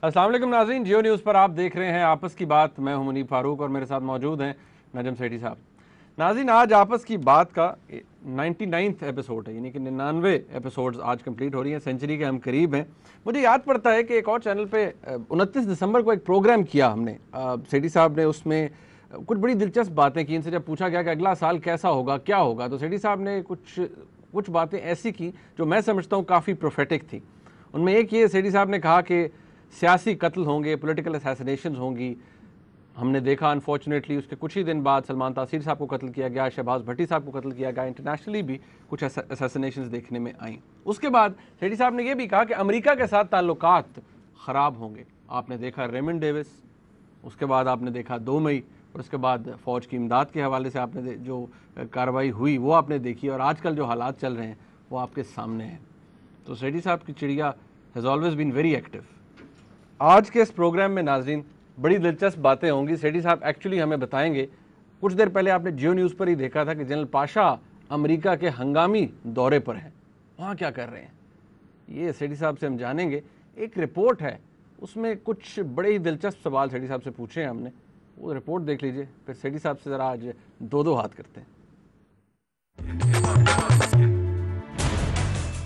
अस्सलाम वालेकुम नाज़रीन, जियो न्यूज़ पर आप देख रहे हैं आपस की बात। मैं हूं मुनीब फारूक और मेरे साथ मौजूद हैं नजम सेठी साहब। नाज़रीन, आज आपस की बात का 99वां एपिसोड है, यानी कि 99 एपिसोड्स आज कंप्लीट हो रही हैं, सेंचुरी के हम करीब हैं। मुझे याद पड़ता है कि एक और चैनल पे 29 दिसंबर को एक प्रोग्राम किया हमने, सेठी साहब ने उसमें कुछ बड़ी दिलचस्प बातें की। इनसे जब पूछा गया कि अगला साल कैसा होगा, क्या होगा, तो सेठी साहब ने कुछ बातें ऐसी की जो मैं समझता हूँ काफ़ी प्रोफेटिक थी। उनमें एक ये सेठी साहब ने कहा कि सियासी कत्ल होंगे, पॉलिटिकल असैसिनेशंस होंगी। हमने देखा अनफॉर्चुनेटली उसके कुछ ही दिन बाद सलमान तासीर साहब को कत्ल किया गया, शहबाज भट्टी साहब को कत्ल किया गया, इंटरनेशनली भी कुछ असैसिनेशंस देखने में आई। उसके बाद सेठी साहब ने यह भी कहा कि अमेरिका के साथ ताल्लुकात ख़राब होंगे। आपने देखा रेमंड डेविस, उसके बाद आपने देखा 2 मई, और उसके बाद फ़ौज की इमदाद के हवाले से आपने जो कार्रवाई हुई वो आपने देखी, और आजकल जो हालात चल रहे हैं वो आपके सामने हैं। तो सेठी साहब की चिड़िया has always been very active. आज के इस प्रोग्राम में नाजरीन बड़ी दिलचस्प बातें होंगी। सेठी साहब एक्चुअली हमें बताएंगे, कुछ देर पहले आपने जियो न्यूज़ पर ही देखा था कि जनरल पाशा अमेरिका के हंगामी दौरे पर हैं, वहाँ क्या कर रहे हैं ये सेठी साहब से हम जानेंगे। एक रिपोर्ट है, उसमें कुछ बड़े ही दिलचस्प सवाल सेठी साहब से पूछे हैं हमने, वो रिपोर्ट देख लीजिए, फिर सेठी साहब से ज़रा आज दो हाथ करते हैं।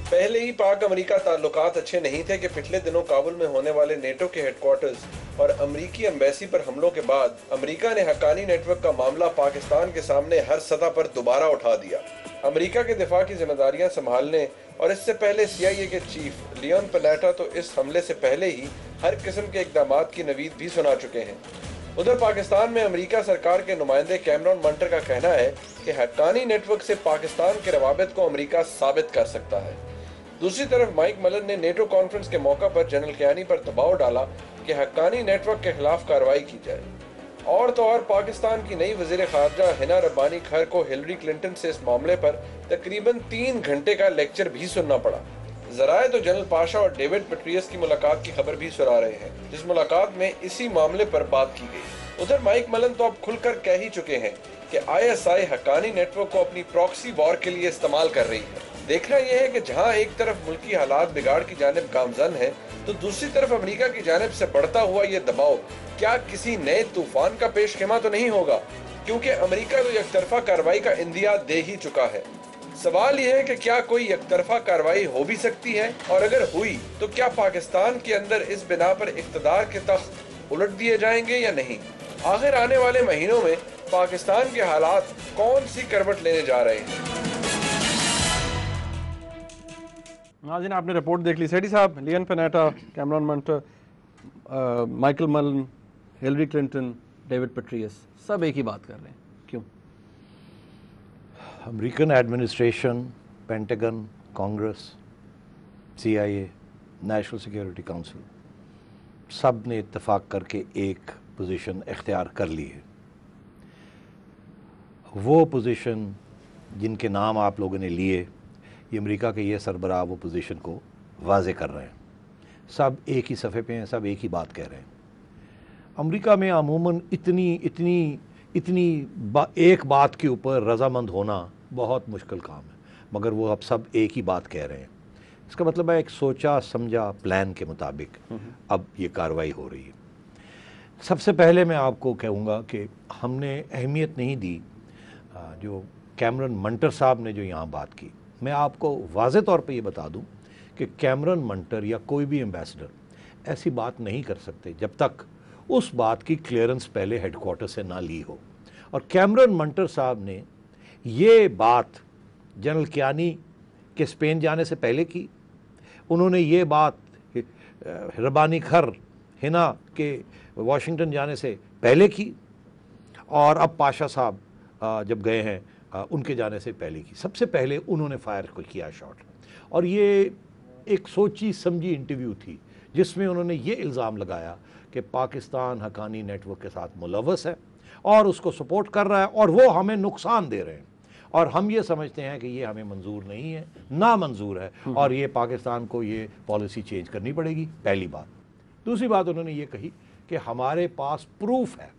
पहले ही पाक अमेरिका ताल्लुकात अच्छे नहीं थे कि पिछले दिनों काबुल में होने वाले नेटो के हेडक्वार्टर्स और अमरीकी एम्बेसी पर हमलों के बाद अमेरिका ने हक्कानी नेटवर्क का मामला पाकिस्तान के सामने हर सतह पर दोबारा उठा दिया। अमेरिका के दिफा की जिम्मेदारियां संभालने और इससे पहले CIA के चीफ लियोन पनेटा तो इस हमले से पहले ही हर किस्म के इक़दामात की नवीद भी सुना चुके हैं। उधर पाकिस्तान में अमेरिका सरकार के नुमाइंदे कैमरॉन मंटर का कहना है कि हक्कानी नेटवर्क से पाकिस्तान के रवाबित को अमेरिका साबित कर सकता है। दूसरी तरफ माइक मलन ने नेटो कॉन्फ्रेंस के मौका पर जनरल कियानी पर दबाव डाला कि हक्कानी नेटवर्क के खिलाफ कार्रवाई की जाए। और तो और पाकिस्तान की नई वजीर खारजा हिना रब्बानी खैर को हिलरी क्लिंटन से इस मामले पर तकरीबन 3 घंटे का लेक्चर भी सुनना पड़ा। जराए तो जनरल पाशा और डेविड पेट्रियस की मुलाकात की खबर भी सुना रहे हैं, जिस मुलाकात में इसी मामले पर बात की गई। उधर माइक मलन तो अब खुलकर कह ही चुके हैं कि ISI हक्कानी नेटवर्क को अपनी प्रॉक्सी वॉर के लिए इस्तेमाल कर रही है। देखना यह है कि जहां एक तरफ मुल्की हालात बिगाड़ की जानिब गामजन है, तो दूसरी तरफ अमेरिका की जानिब से बढ़ता हुआ यह दबाव क्या किसी नए तूफान का पेशखेमा तो नहीं होगा, क्योंकि अमेरिका तो एकतरफा कार्रवाई का इंदिया दे ही चुका है। सवाल यह है कि क्या कोई एकतरफा कार्रवाई हो भी सकती है, और अगर हुई तो क्या पाकिस्तान के अंदर इस बिना पर इख्तिदार के तख्त उलट दिए जाएंगे या नहीं। आखिर आने वाले महीनों में पाकिस्तान के हालात कौन सी करवट लेने जा रहे हैं। नाज़रीन, आपने रिपोर्ट देख ली। सेठी साहब, Leon Panetta, Cameron Munter, Michael Mullen, Hillary Clinton, David Petraeus, सब एक ही बात कर रहे हैं, क्यों? American administration, Pentagon, Congress, CIA, National Security Council, सब ने इत्तेफाक करके एक पोजीशन इख्तियार कर ली है। वो पोजीशन जिनके नाम आप लोगों ने लिए, ये अमेरिका के ये सरबराह वो पोजीशन को वाज़े कर रहे हैं। सब एक ही सफ़े पे हैं, सब एक ही बात कह रहे हैं। अमेरिका में अमूमन इतनी एक बात के ऊपर रज़ामंद होना बहुत मुश्किल काम है, मगर वो अब सब एक ही बात कह रहे हैं। इसका मतलब है एक सोचा समझा प्लान के मुताबिक अब ये कार्रवाई हो रही है। सबसे पहले मैं आपको कहूँगा कि हमने अहमियत नहीं दी जो कैमरॉन मंटर साहब ने जो यहाँ बात की। मैं आपको वाज़े तौर पे ये बता दूं कि कैमरॉन मंटर या कोई भी एम्बेसडर ऐसी बात नहीं कर सकते जब तक उस बात की क्लियरेंस पहले हेडक्वार्टर से ना ली हो। और कैमरॉन मंटर साहब ने ये बात जनरल कियानी के स्पेन जाने से पहले की। उन्होंने ये बात रब्बानी खर हिना के वाशिंगटन जाने से पहले की, और अब पाशा साहब जब गए हैं उनके जाने से पहले की। सबसे पहले उन्होंने फायर किया शॉट, और ये एक सोची समझी इंटरव्यू थी जिसमें उन्होंने ये इल्ज़ाम लगाया कि पाकिस्तान हक्कानी नेटवर्क के साथ मुलव्वस है और उसको सपोर्ट कर रहा है और वो हमें नुकसान दे रहे हैं, और हम ये समझते हैं कि ये हमें मंजूर नहीं है, ना मंजूर है, और ये पाकिस्तान को ये पॉलिसी चेंज करनी पड़ेगी। पहली बात। दूसरी बात उन्होंने ये कही कि हमारे पास प्रूफ है,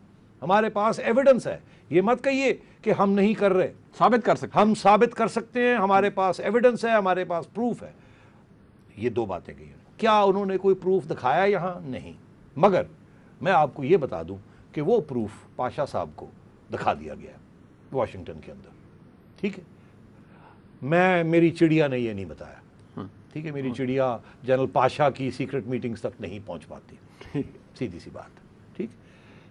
हमारे पास एविडेंस है। ये मत कहिए कि हम नहीं कर रहे, साबित कर सकते, हम साबित कर सकते हैं, हमारे पास एविडेंस है, हमारे पास प्रूफ है। ये दो बातें कही। क्या उन्होंने कोई प्रूफ दिखाया यहाँ? नहीं। मगर मैं आपको ये बता दूं कि वो प्रूफ पाशा साहब को दिखा दिया गया वाशिंगटन के अंदर, ठीक है। मेरी चिड़िया ने ये नहीं बताया, ठीक है। मेरी चिड़िया जनरल पाशा की सीक्रेट मीटिंग्स तक नहीं पहुंच पाती, सीधी सी बात, ठीक।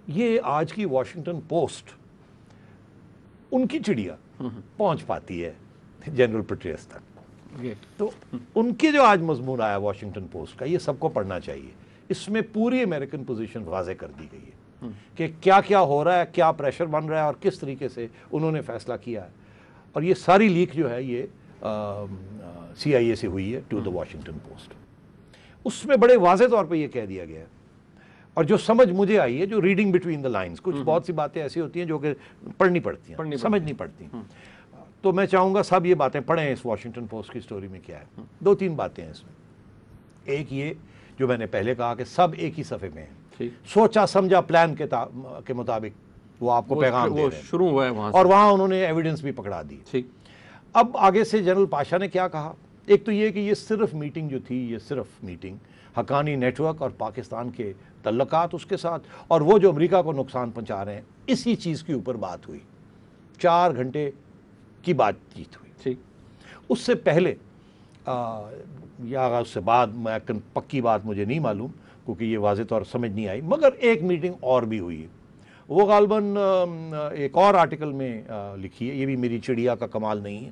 ये आज की वॉशिंगटन पोस्ट उनकी चिड़िया पहुंच पाती है जनरल पेट्रेस तक। तो उनके जो आज मजमून आया वॉशिंगटन पोस्ट का, ये सबको पढ़ना चाहिए। इसमें पूरी अमेरिकन पोजीशन वाज़े कर दी गई है कि क्या क्या हो रहा है, क्या प्रेशर बन रहा है और किस तरीके से उन्होंने फैसला किया है। और ये सारी लीक जो है ये CIA से हुई है टू द वॉशिंगटन पोस्ट। उसमें बड़े वाज़े तौर पे ये कह दिया गया है, और जो समझ मुझे आई है, जो रीडिंग बिटवीन द लाइंस, कुछ बहुत सी बातें ऐसी होती हैं जो कि पढ़नी पड़ती हैं, समझ नहीं पड़ती। तो मैं चाहूँगा सब ये बातें पढ़ें इस वॉशिंगटन पोस्ट की स्टोरी में क्या है। 2-3 बातें हैं इसमें। एक ये जो मैंने पहले कहा कि सब एक ही सफ़े में हैं, सोचा समझा प्लान के मुताबिक वो आपको पैगाम दे रहे हैं, शुरू हुआ है वहाँ और वहाँ उन्होंने एविडेंस भी पकड़ा दी। अब आगे से जनरल पाशा ने क्या कहा, एक तो ये कि ये सिर्फ मीटिंग जो थी, ये सिर्फ मीटिंग हक्कानी नेटवर्क और पाकिस्तान के तल्लुकात उसके साथ, और वो जो अमेरिका को नुकसान पहुंचा रहे हैं, इसी चीज़ के ऊपर बात हुई। 4 घंटे की बातचीत हुई, ठीक। उससे पहले या उससे बाद मैं पक्की बात मुझे नहीं मालूम, क्योंकि ये वाज़े तौर समझ नहीं आई, मगर एक मीटिंग और भी हुई है। वो गालबन एक और आर्टिकल में लिखी है, ये भी मेरी चिड़िया का कमाल नहीं है,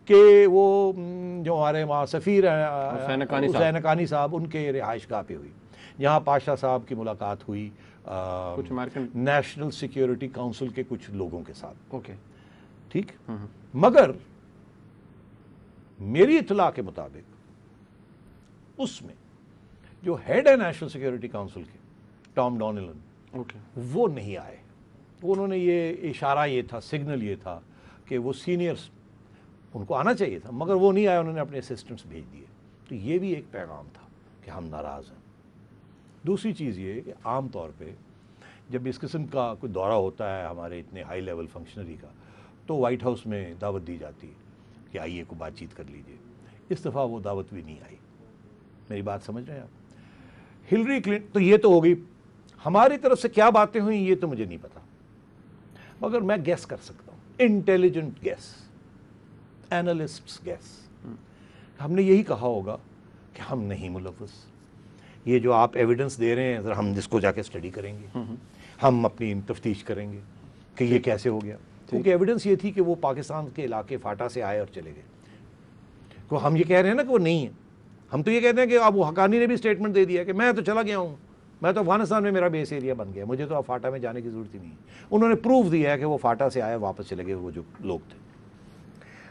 कि वो जो हमारे वहाँ सफ़ीर हुसैन हक्कानी साहब, उनके रिहाइश गाह पे हुई, यहाँ पाशा साहब की मुलाकात हुई कुछ अमेरिकन नेशनल सिक्योरिटी काउंसिल के कुछ लोगों के साथ, ओके, ठीक। मगर मेरी इत्तला के मुताबिक उसमें जो हेड है नेशनल सिक्योरिटी काउंसिल के, टॉम डोनेलन, ओके, वो नहीं आए। उन्होंने ये इशारा ये था, सिग्नल ये था कि वो सीनियर्स, उनको आना चाहिए था, मगर वो नहीं आए, उन्होंने अपने असिस्टेंट्स भेज दिए। तो ये भी एक पैगाम था कि हम नाराज़ हैं। दूसरी चीज़ ये कि आम तौर पे जब इस किस्म का कोई दौरा होता है हमारे इतने हाई लेवल फंक्शनरी का, तो वाइट हाउस में दावत दी जाती है कि आइए को बातचीत कर लीजिए। इस दफ़ा वो दावत भी नहीं आई। मेरी बात समझ रहे हैं आप? हिलरी क्लिंटन, तो ये तो हो गई। हमारी तरफ से क्या बातें हुई ये तो मुझे नहीं पता, मगर मैं गैस कर सकता हूँ, इंटेलिजेंट गैस, एनालिस्ट्स गैस। हमने यही कहा होगा कि हम नहीं मुलव्वस, ये जो आप एविडेंस दे रहे हैं हम इसको जाके स्टडी करेंगे, हम अपनी तफ्तीश करेंगे कि ये कैसे हो गया। क्योंकि एविडेंस ये थी कि वो पाकिस्तान के इलाके फाटा से आए और चले गए। तो हम ये कह रहे हैं ना कि वो नहीं है, हम तो ये कहते हैं कि अब वो हक्कानी ने भी स्टेटमेंट दे दिया कि मैं तो चला गया हूँ, मैं तो अफगानिस्तान में मेरा बेस एरिया बन गया, मुझे तो अब फाटा में जाने की ज़रूरत ही नहीं है। उन्होंने प्रूफ दिया है कि वो फाटा से आए वापस चले गए वो जो लोग थे।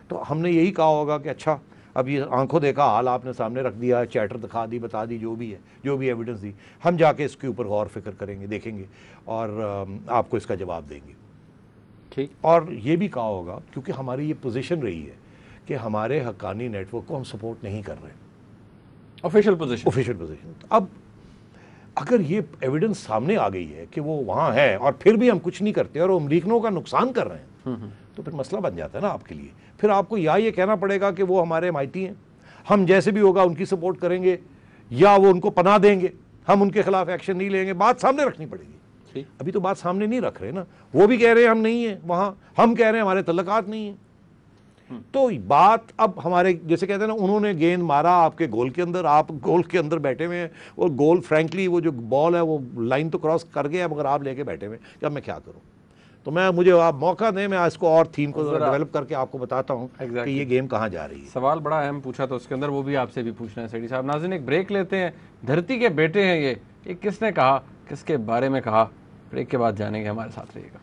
तो हमने यही कहा होगा कि अच्छा, अब ये आंखों देखा हाल आपने सामने रख दिया, चैटर दिखा दी, बता दी, जो भी है, जो भी एविडेंस दी, हम जाके इसके ऊपर गौर फिक्र करेंगे, देखेंगे और आपको इसका जवाब देंगे, ठीक। और ये भी कहा होगा, क्योंकि हमारी ये पोजीशन रही है कि हमारे हक्कानी नेटवर्क को हम सपोर्ट नहीं कर रहे, ऑफिशियल पोजीशन। अब अगर ये एविडेंस सामने आ गई है कि वो वहाँ है और फिर भी हम कुछ नहीं करते और अमरीकनों का नुकसान कर रहे हैं, तो फिर मसला बन जाता है ना आपके लिए। फिर आपको या ये कहना पड़ेगा कि वो हमारे हिमायती हैं, हम जैसे भी होगा उनकी सपोर्ट करेंगे, या वो उनको पनाह देंगे, हम उनके खिलाफ एक्शन नहीं लेंगे। बात सामने रखनी पड़ेगी। अभी तो बात सामने नहीं रख रहे ना, वो भी कह रहे हैं हम नहीं है वहाँ, हम कह रहे हैं हमारे तल्लुकात नहीं है। तो बात अब हमारे, जैसे कहते हैं ना, उन्होंने गेंद मारा आपके गोल के अंदर, आप गोल के अंदर बैठे हुए हैं, और गोल फ्रैंकली वो जो बॉल है वो लाइन तो क्रॉस कर गया, मगर आप लेके बैठे हुए हैं कि अब मैं क्या करूं। तो मुझे आप मौका दें, मैं इसको और थीम को डेवलप करके आपको बताता हूं कि ये गेम कहां जा रही है। सवाल बड़ा अहम पूछा तो उसके अंदर वो भी आपसे भी पूछना है सेठी साहब। नाज़रीन, एक ब्रेक लेते हैं। धरती के बेटे हैं ये किसने कहा, किसके बारे में कहा, ब्रेक के बाद जानेंगे। हमारे साथ रहिएगा।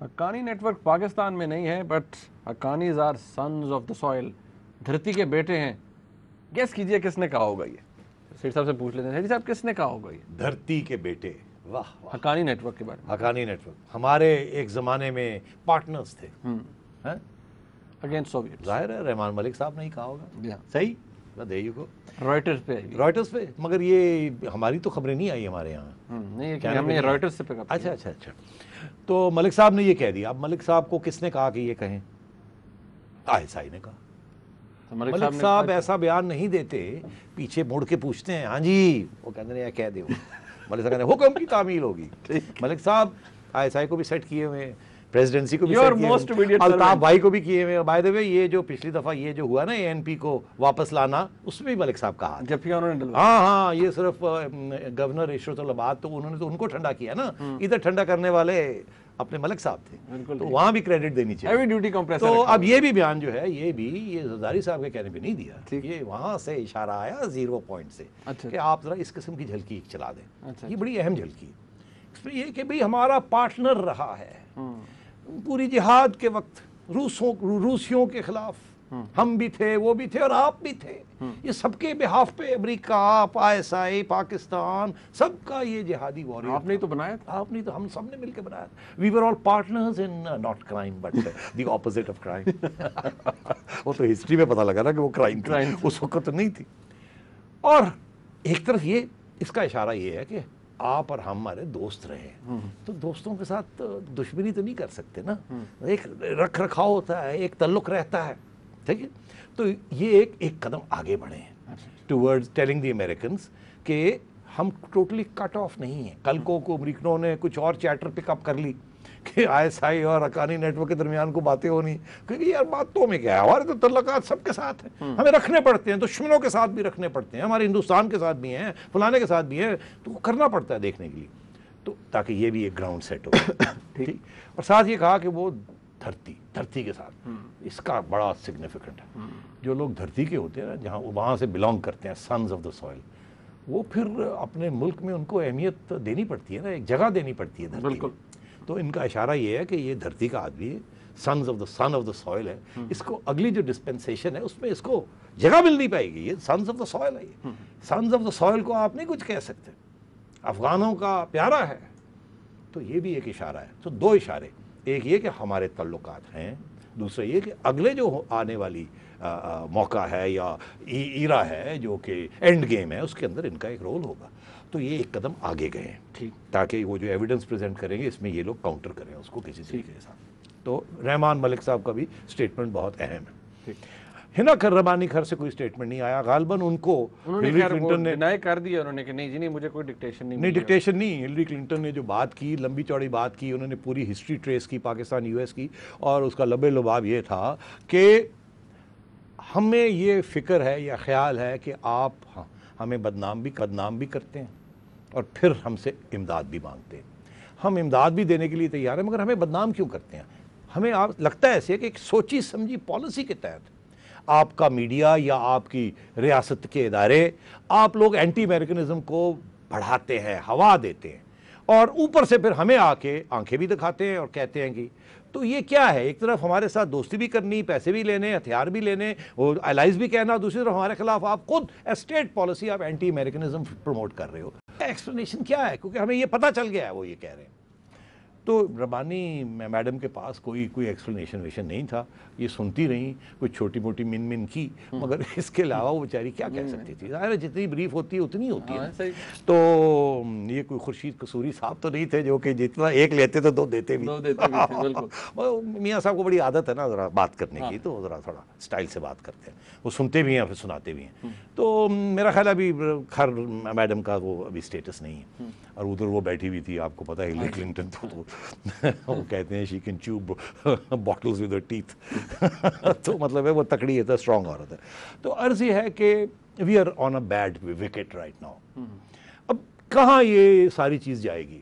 हक्कानी नेटवर्क पाकिस्तान में नहीं है, but Haqqanis are sons of the soil, धरती के बेटे हैं। गेस कीजिए किसने कहा होगा ये। सेठ साहब से पूछ लेते हैं, सेठ साहब किसने कहा होगा ये धरती के बेटे? वाह, हक्कानी नेटवर्क के बारे में। हक्कानी नेटवर्क हमारे एक ज़माने में पार्टनर्स थे, हैं, अगेंस्ट सोवियत। जाहिर है रहमान मलिक साहब ने ही कहा होगा। सही, there you go. रॉयटर्स पे रॉयटर्स पे, मगर ये हमारी तो खबरें नहीं आई हमारे यहाँ. नहीं, कि हमने रॉयटर्स से पिकअप. अच्छा. तो मलिक साहब ने ये कह दिया. अब मलिक साहब को किसने कहा कि ये कहें? ISI ने कहा. मलिक साहब ऐसा बयान नहीं देते, पीछे मुड़ के पूछते हैं, हाँ जी, वो कहते हैं कह दे. मलिक साहब कहते हैं हुक्म की तामील होगी. मलिक साहब ISI को भी सेट किए हुए हैं, प्रेसिडेंसी को भी सेट किए हुए, अल्ताफ भाई को भी किए हुए. बाय द वे ये जो पिछली दफा ये जो हुआ ना ANP को वापस लाना, उसमें भी मलिक साहब कहा जब भी उन्होंने. हाँ, ये सिर्फ गवर्नर इशरतुल अबाद तो उन्होंने तो उनको ठंडा किया ना, इधर ठंडा करने वाले अपने मलिक साहब थे, तो वहां भी क्रेडिट देनी चाहिए. Duty compressor. तो अब ये भी बयान जो है ये ज़रदारी साहब के कहने पे नहीं दिया, ये वहां से इशारा आया 0 पॉइंट से कि आप जरा इस किस्म की झलकी चला दें. ये बड़ी अहम झलकी. इसमें ये कि भाई हमारा पार्टनर रहा है पूरी जिहाद के वक्त रूसियों के खिलाफ. हम भी थे, वो भी थे, और आप भी थे. ये सबके बिहाफ पे अमेरिका, ISI, पाकिस्तान, सबका ये जिहादी वॉरियर आपने तो बनाया था. आपने तो, हम सब ने मिलकर बनाया. We were all partners in not crime but the opposite of crime. वो तो हिस्ट्री में पता लगा ना कि वो क्राइम उस वक्त तो नहीं थी. और एक तरफ ये इसका इशारा ये है कि आप और हम हमारे दोस्त रहे, तो दोस्तों के साथ दुश्मनी तो नहीं कर सकते ना. एक रख रखाव होता है, एक तल्लुक रहता है, ठीक है. तो ये एक कदम आगे बढ़े हैं टूवर्ड्स टेलिंग द अमेरिकन्स कि हम टोटली कट ऑफ नहीं है. कल को अमेरिकनों ने कुछ और चैटर पिकअप कर ली कि ISI और हक्कानी नेटवर्क के दरमियान को बातें होनी, क्योंकि यार बातों में क्या है, हमारे तो तल्लुकात सबके साथ हैं, हमें रखने पड़ते हैं, दुश्मनों के साथ भी रखने पड़ते हैं, हमारे हिंदुस्तान के साथ भी हैं, फलाने के साथ भी है, तो करना पड़ता है देखने के लिए. तो ताकि ये भी एक ग्राउंड सेट हो. ठीक. और साथ ये कहा कि वो धरती के साथ इसका बड़ा सिग्निफिकेंट है. जो लोग धरती के होते हैं ना, जहाँ वहाँ से बिलोंग करते हैं, सन्स ऑफ द सॉइल, वो फिर अपने मुल्क में उनको अहमियत देनी पड़ती है ना, एक जगह देनी पड़ती है धरती में. तो इनका इशारा ये है कि ये धरती का आदमी है, सन ऑफ द सॉइल है. इसको अगली जो डिस्पेंसेशन है उसमें इसको जगह मिल नहीं पाएगी. ये सन्स ऑफ द सॉइल है. ये सन्स ऑफ द सॉइल को आप नहीं कुछ कह सकते, अफगानों का प्यारा है. तो ये भी एक इशारा है. तो दो इशारे, एक ये कि हमारे तल्लुकात हैं, दूसरा ये कि अगले जो आने वाली मौका है या ईरा है जो कि एंड गेम है, उसके अंदर इनका एक रोल होगा. तो ये एक कदम आगे गए हैं, ठीक, ताकि वो जो एविडेंस प्रेजेंट करेंगे इसमें ये लोग काउंटर करें उसको किसी तरीके के साथ. तो रहमान मलिक साहब का भी स्टेटमेंट बहुत अहम है. हिना रबानी घर से कोई स्टेटमेंट नहीं आया. गालबन उनको हिलरी क्लिंटन ने डिनाई कर दिया, उन्होंने कि नहीं जी नहीं, मुझे कोई डिक्टेशन नहीं. डिक्टेशन नहीं. हिलरी क्लिंटन ने जो बात की, लंबी चौड़ी बात की, उन्होंने पूरी हिस्ट्री ट्रेस की पाकिस्तान US की, और उसका लबे लुबाब ये था कि हमें ये फ़िक्र है या ख्याल है कि आप हमें बदनाम भी करते हैं और फिर हमसे इमदाद भी मांगते हैं. हम इमदाद भी देने के लिए तैयार हैं, मगर हमें बदनाम क्यों करते हैं? हमें आप लगता है ऐसे कि एक सोची समझी पॉलिसी के तहत आपका मीडिया या आपकी रियासत के इदारे, आप लोग एंटी अमेरिकनिज्म को बढ़ाते हैं, हवा देते हैं, और ऊपर से फिर हमें आके आंखें भी दिखाते हैं और कहते हैं कि तो ये क्या है? एक तरफ हमारे साथ दोस्ती भी करनी, पैसे भी लेने, हथियार भी लेने, और एलाइज भी कहना, दूसरी तरफ हमारे खिलाफ आप खुद स्टेट पॉलिसी, आप एंटी अमेरिकनिज्म प्रमोट कर रहे हो. एक्सप्लेनेशन क्या है? क्योंकि हमें ये पता चल गया है वो ये कह रहे हैं. तो रबानी मैडम के पास कोई एक्सप्लेनेशन वेशन नहीं था. ये सुनती रही, कोई छोटी मोटी मिन की, मगर इसके अलावा वो बेचारी क्या कह सकती थी? ज़ाहिर है जितनी ब्रीफ होती है उतनी होती है. तो ये कोई खुर्शीद कसूरी साहब तो नहीं थे जो कि जितना एक लेते तो दो देते भी. मियाँ साहब को बड़ी आदत है ना ज़रा बात करने की, तो ज़रा थोड़ा स्टाइल से बात करते हैं. वो सुनते भी हैं फिर सुनाते भी हैं. तो मेरा ख्याल अभी खैर मैडम का वो अभी स्टेटस नहीं है, और उधर वो बैठी हुई थी, आपको पता है हिलरी क्लिंटन, तो वो कहते हैं she can chew bottles with her teeth. तो मतलब है वो तकड़ी है, तो स्ट्रॉन्ग औरत है. तो अर्ज ये है कि we are on a bad wicket right now. अब कहाँ ये सारी चीज़ जाएगी?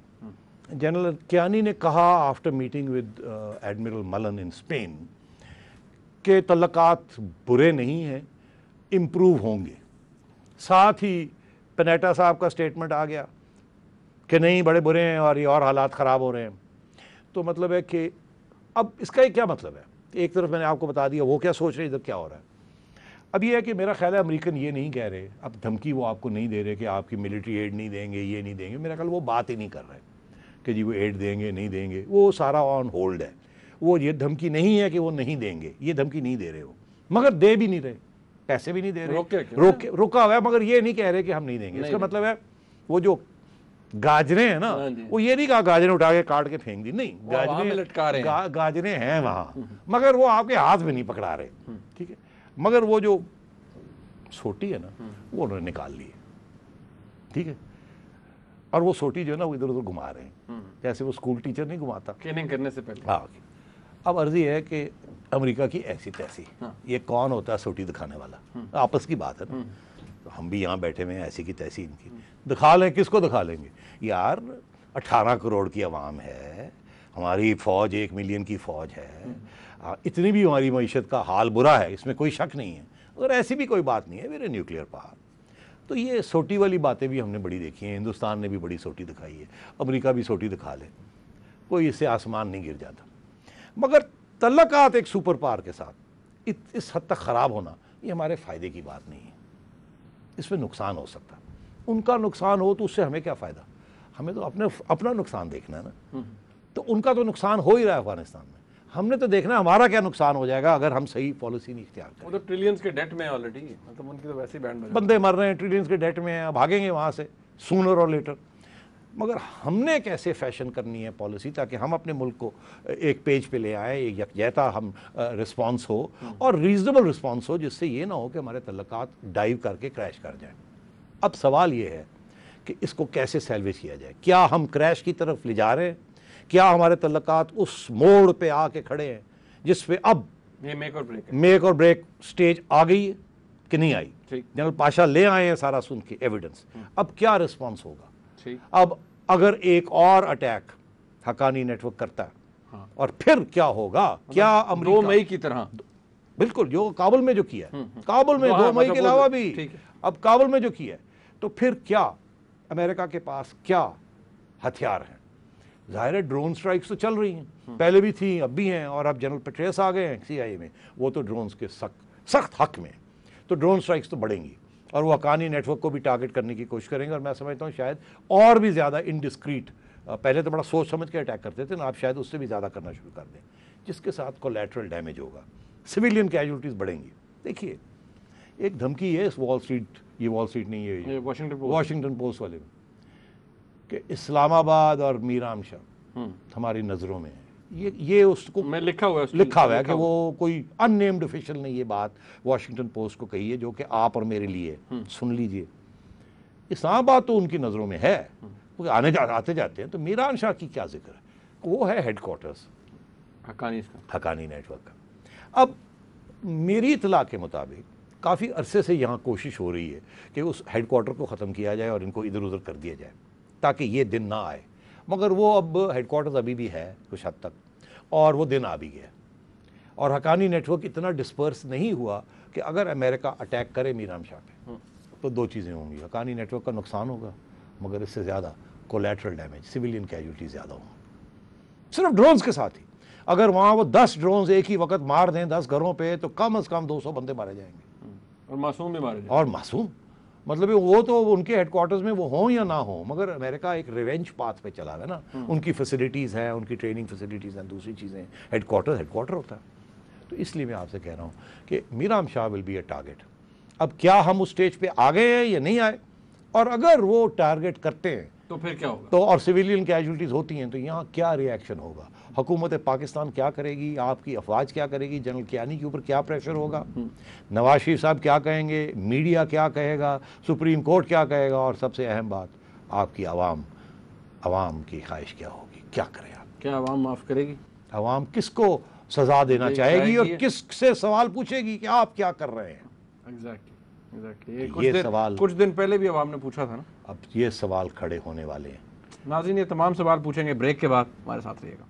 जनरल कियानी ने कहा after meeting with admiral Malan in Spain कि तल्लुकात बुरे नहीं हैं, इम्प्रूव होंगे. साथ ही पनेटा साहब का स्टेटमेंट आ गया कि नहीं बड़े बुरे हैं और ये और हालात ख़राब हो रहे हैं. तो मतलब है कि अब इसका क्या मतलब है? एक तरफ मैंने आपको बता दिया वो क्या सोच रहे, इधर क्या हो रहा है. अब ये है कि मेरा ख्याल है अमेरिकन ये नहीं कह रहे, अब धमकी वो आपको नहीं दे रहे कि आपकी मिलिट्री एड नहीं देंगे, ये नहीं देंगे. मेरा ख्याल वो बात ही नहीं कर रहे कि जी वो एड देंगे नहीं देंगे, वो सारा ऑन होल्ड है. वो ये धमकी नहीं है कि वो नहीं देंगे, ये धमकी नहीं दे रहे हो, मगर दे भी नहीं रहे. پیسے بھی نہیں دے روکے رہے, رکا ہوا ہے, مگر یہ نہیں کہہ رہے کہ ہم نہیں دیں گے. اس کا مطلب ہے وہ جو گاجریں ہیں نا, وہ یہ نہیں کہا گاجریں اٹھا کے کاٹ کے پھینک دی, نہیں, گاجریں ہیں وہاں, مگر وہ آپ کے ہاتھ میں نہیں پکڑا رہے, ٹھیک ہے. مگر وہ جو سوٹی ہے نا وہ انہوں نے نکال لی ہے, ٹھیک ہے, اور وہ سوٹی جو ہے نا وہ ادھر ادھر گھما رہے ہیں, جیسے وہ اسکول ٹیچر نہیں گھماتا ٹریننگ کرنے سے پہلے. ہاں, اب عرضی ہے کہ امریکہ کی ایسی تیسی, یہ کون ہوتا ہے سوٹی دکھانے والا, آپس کی بات ہے نا, ہم بھی یہاں بیٹھے ہوئے ہیں ایسی کی تیسی ان کی, دکھا لیں, کس کو دکھا لیں گے یار, 18 کروڑ کی عوام ہے, ہماری فوج 1 ملین کی فوج ہے, اتنی بھی ہماری معیشت کا حال برا ہے, اس میں کوئی شک نہیں ہے, اور ایسی بھی کوئی بات نہیں ہے, میرے نیوکلیئر پاور. تو یہ سوٹی والی باتیں بھی ہم نے بڑی دیکھی ہیں, ہندوستان نے بھی بڑی سوٹی دکھائی ہے, امریکہ بھی سوٹی دکھا لے, کوئی اس سے آسمان نہیں گر جاتا. مگر تعلقات ایک سپر پاور کے ساتھ اس حد تک خراب ہونا یہ ہمارے فائدے کی بات نہیں ہے, اس میں نقصان ہو سکتا. ان کا نقصان ہو تو اس سے ہمیں کیا فائدہ, ہمیں تو اپنا نقصان دیکھنا ہے نا. تو ان کا تو نقصان ہو ہی رہا ہے افغانستان میں, ہم نے تو دیکھنا ہمارا کیا نقصان ہو جائے گا اگر ہم صحیح پالیسی نہیں اختیار کریں. وہ تو ٹریلینز کے ڈیٹ میں آلریڈی, مطلب ان کی تو ویسے ہی بینڈ بندے مر رہے ہیں, ٹریلینز کے ڈیٹ میں ہیں, بھاگیں گے وہاں سے سونر اور لیٹر. مگر ہم نے کیسے فیشن کرنی ہے پالیسی تاکہ ہم اپنے ملک کو ایک پیج پہ لے آئیں, ایک یکجہتا ہم رسپانس ہو, اور ریزنیبل رسپانس ہو, جس سے یہ نہ ہو کہ ہمارے تعلقات ڈائیو کر کے کریش کر جائیں. اب سوال یہ ہے کہ اس کو کیسے سیلویج کیا جائے. کیا ہم کریش کی طرف لے جا رہے ہیں, کیا ہمارے تعلقات اس موڑ پہ آ کے کھڑے ہیں جس پہ اب میک اور بریک سٹیج آ گئی ہے کہ نہیں آئی. جنرل پاشا لے آئے ہیں سارا سن کے ایویڈنس, اب کیا رسپانس ہوگا. اب اگر ایک اور اٹیک حقانی نیٹ ورک کرتا ہے اور پھر کیا ہوگا, کیا امریکہ 2 مئی کی طرح, بالکل جو کابل میں جو کیا ہے, کابل میں 2 مئی کے علاوہ بھی اب کابل میں جو کیا ہے, تو پھر کیا امریکہ کے پاس کیا ہتھیار ہیں. ظاہر ہے ڈرون سٹرائکس تو چل رہی ہیں, پہلے بھی تھیں, اب بھی ہیں, اور اب جنرل پیٹریس آ گئے ہیں CIA میں, وہ تو ڈرونز کے سخت حق میں, تو ڈرون سٹرائکس تو بڑھیں گی, اور وہ حقانی نیٹ ورک کو بھی ٹارگٹ کرنے کی کوشش کریں گے. اور میں سمجھتا ہوں شاید اور بھی زیادہ انڈسکریٹ, پہلے تو بڑا سوچ سمجھ کے اٹیک کرتے تھے نا, آپ شاید اس سے بھی زیادہ کرنا شروع کر دیں, جس کے ساتھ کولیٹرل ڈیمیج ہوگا, سویلین کیجولٹیز بڑھیں گی. دیکھیے ایک دھمکی ہے اس وال اسٹریٹ نہیں ہے, واشنگٹن پوسٹ والے میں, کہ اسلام آباد اور میرام شاہ ہماری نظروں میں ہے. یہ اس کو میں لکھا ہوا ہے کہ وہ کوئی ان نیمڈ آفیشل نے یہ بات واشنگٹن پوسٹ کو کہی ہے, جو کہ آپ اور میرے لیے سن لیجئے. اسلام آباد تو ان کی نظروں میں ہے, وہ آتے جاتے ہیں, تو میران شاہ کی کیا ذکر ہے, وہ ہے headquarters Haqqani network کا. اب میری اطلاع کے مطابق کافی عرصے سے یہاں کوشش ہو رہی ہے کہ اس ہیڈ کوارٹر کو ختم کیا جائے اور ان کو ادھر ادھر کر دیا جائے تاکہ یہ دن نہ آئے. مگر وہ اب ہیڈ کوارٹرز ابھی بھی ہے کچھ حد تک, اور وہ دن آ بھی گیا, اور حقانی نیٹ ورک اتنا ڈسپرس نہیں ہوا کہ اگر امریکہ اٹیک کرے میرام شاہ پہ تو 2 چیزیں ہوں گی, حقانی نیٹ ورک کا نقصان ہوگا, مگر اس سے زیادہ کولیٹرل ڈیمیج, سویلین کیجولٹی زیادہ ہوں, صرف ڈرونز کے ساتھ ہی. اگر وہاں وہ 10 ڈرونز ایک ہی وقت مار دیں 10 گھروں پہ, تو کم از کم 200 بندے مارے جائیں گے, اور معصوم بھی مارے جائیں گے. اور معصوم مطلب وہ تو ان کے ہیڈ کوارٹرز میں وہ ہوں یا نہ ہوں, مگر امریکہ ایک ریونج پاتھ پہ چلا ہے نا, ان کی فیسلٹیز ہیں, ان کی ٹریننگ فیسلٹیز ہیں, دوسری چیزیں, ہیڈ کوارٹر ہوتا ہے. تو اس لیے میں آپ سے کہہ رہا ہوں کہ میرام شاہ ول بی اے ٹارگٹ. اب کیا ہم اس سٹیج پہ آ گئے ہیں یا نہیں آئے, اور اگر وہ ٹارگٹ کرتے ہیں تو پھر کیا ہوگا, تو اور سویلین کیجولٹیز ہوتی ہیں, تو یہاں کیا ری ایکشن ہوگا, حکومت پاکستان کیا کرے گی, آپ کی افواج کیا کرے گی, جنرل کیانی کے اوپر کیا پریشر ہوگا, نواز شریف صاحب کیا کہیں گے, میڈیا کیا کہے گا, سپریم کورٹ کیا کہے گا, اور سب سے اہم بات آپ کی عوام کی خواہش کیا ہوگی, کیا کرے آپ, کیا عوام معاف کرے گی, عوام کس کو سزا دینا چاہے گی, اور کس سے سوال پوچھے گی کہ آپ کیا کر رہے ہیں. یہ سوال کچھ دن پہلے بھی عوام نے پوچھا تھا نا, اب یہ سوال کھڑے ہونے والے ہیں. ناظرین یہ تمام سوال پوچھیں گے بریک کے بعد, ہمارے ساتھ رہیے گا.